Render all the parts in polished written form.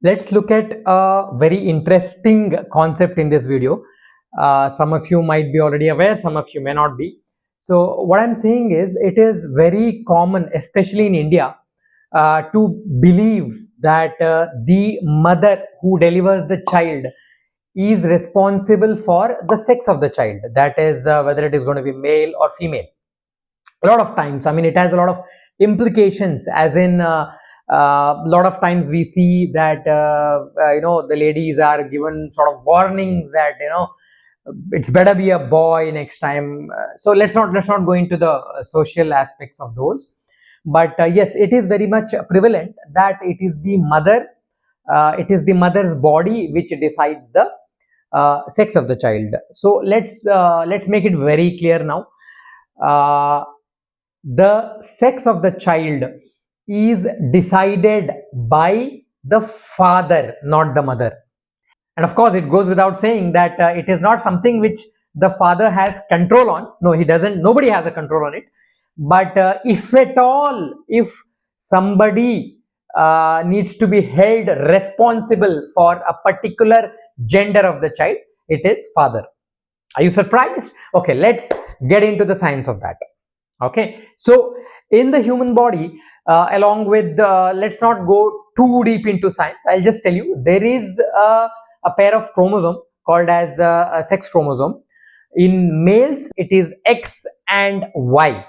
Let's look at a very interesting concept in this video. Some of you might be already aware, some of you may not be. So what I'm saying is, it is very common, especially in India, to believe that the mother who delivers the child is responsible for the sex of the child. That is, whether it is going to be male or female. A lot of times, I mean, it has a lot of implications, as in a lot of times we see that the ladies are given sort of warnings that it's better be a boy next time. So let's not go into the social aspects of those, but yes, it is very much prevalent that it is the mother's body which decides the sex of the child. So let's make it very clear now. The sex of the child is decided by the father, not the mother. And of course, it goes without saying that it is not something which the father has control on. No, he doesn't. Nobody has a control on it. But if at all, if somebody needs to be held responsible for a particular gender of the child, it is father. Are you surprised? Okay, let's get into the science of that. Okay, so in the human body, along with let's not go too deep into science. I'll just tell you, there is a pair of chromosome called as a sex chromosome. In males it is X and Y,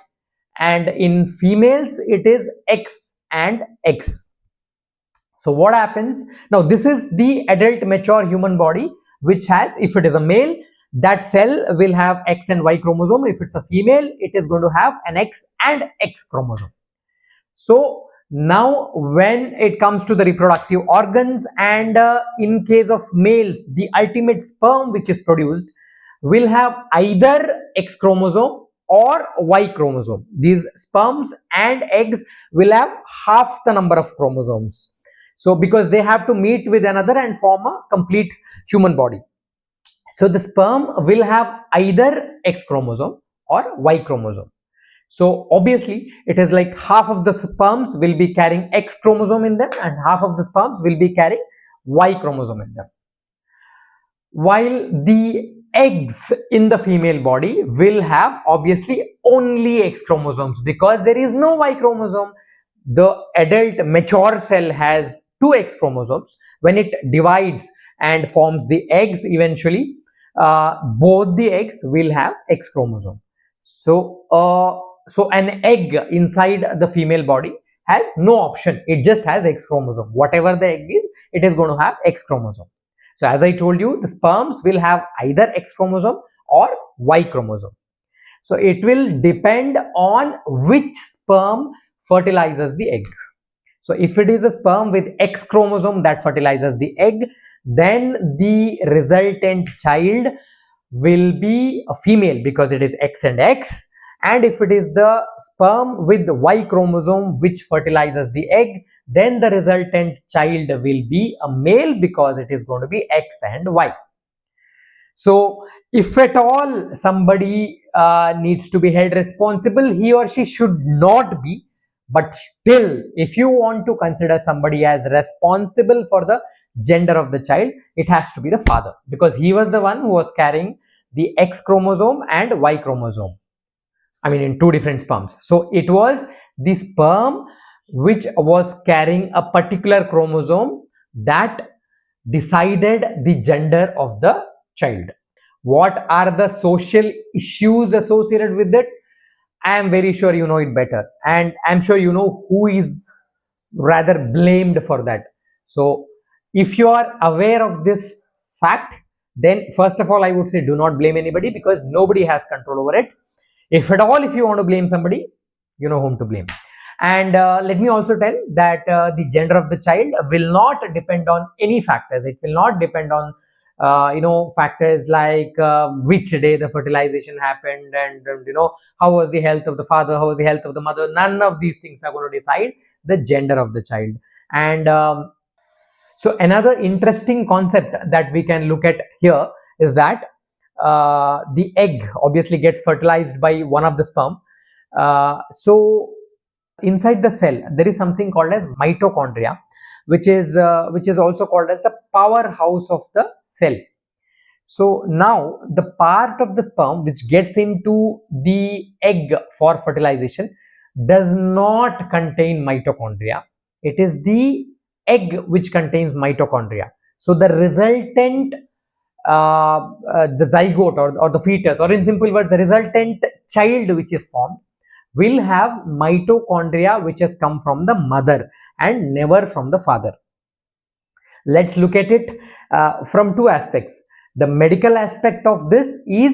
and in females it is X and X. So what happens now? This is the adult mature human body, which has, if it is a male, that cell will have X and Y chromosome. If it's a female, it is going to have an X and X chromosome. So now when it comes to the reproductive organs, and in case of males, the ultimate sperm which is produced will have either X chromosome or Y chromosome. These sperms and eggs will have half the number of chromosomes. So because they have to meet with another and form a complete human body. So the sperm will have either X chromosome or Y chromosome. So obviously it is like half of the sperms will be carrying X chromosome in them and half of the sperms will be carrying Y chromosome in them. While the eggs in the female body will have obviously only X chromosomes, because there is no Y chromosome. The adult mature cell has two X chromosomes. When it divides and forms the eggs eventually, both the eggs will have X chromosome. So an egg inside the female body has no option. It just has X chromosome. Whatever the egg is, it is going to have X chromosome. So as I told you, the sperms will have either X chromosome or Y chromosome. So it will depend on which sperm fertilizes the egg. So if it is a sperm with X chromosome that fertilizes the egg, then the resultant child will be a female because it is X and X. And if it is the sperm with the Y chromosome which fertilizes the egg, then the resultant child will be a male because it is going to be X and Y. So if at all somebody needs to be held responsible, he or she should not be. But still, if you want to consider somebody as responsible for the gender of the child, it has to be the father, because he was the one who was carrying the X chromosome and Y chromosome. I mean, in two different sperms. So it was the sperm which was carrying a particular chromosome that decided the gender of the child. What are the social issues associated with it? I am very sure you know it better, and I'm sure you know who is rather blamed for that. So if you are aware of this fact, then first of all I would say do not blame anybody, because nobody has control over it. If at all, if you want to blame somebody, you know whom to blame. And let me also tell that the gender of the child will not depend on any factors. It will not depend on factors like which day the fertilization happened, and how was the health of the father, how was the health of the mother. None of these things are going to decide the gender of the child. And so another interesting concept that we can look at here is that the egg obviously gets fertilized by one of the sperm. So inside the cell there is something called as mitochondria, which is also called as the powerhouse of the cell. So now the part of the sperm which gets into the egg for fertilization does not contain mitochondria. It is the egg which contains mitochondria. So the resultant the zygote or the fetus, or in simple words the resultant child which is formed, will have mitochondria which has come from the mother and never from the father. Let's look at it from two aspects. The medical aspect of this is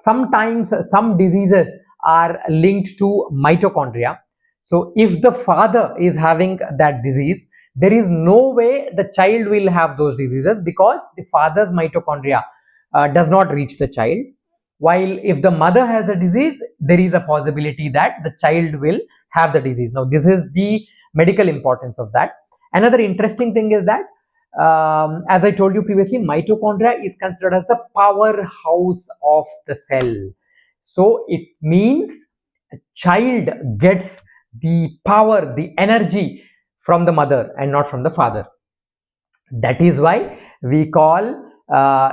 sometimes some diseases are linked to mitochondria. So if the father is having that disease, there is no way the child will have those diseases because the father's mitochondria does not reach the child. While if the mother has a disease, there is a possibility that the child will have the disease. Now this is the medical importance of that. Another interesting thing is that as I told you previously, mitochondria is considered as the powerhouse of the cell. So it means a child gets the power, the energy from the mother and not from the father. That is why we call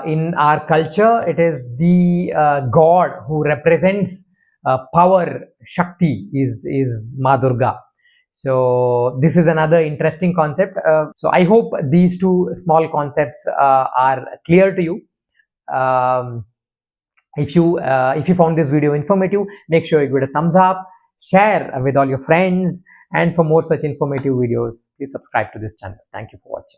in our culture, it is the god who represents power, Shakti, is Ma Durga. So this is another interesting concept. So I hope these two small concepts are clear to you. If you found this video informative, make sure you give it a thumbs up, share with all your friends, and for more such informative videos, please subscribe to this channel. Thank you for watching.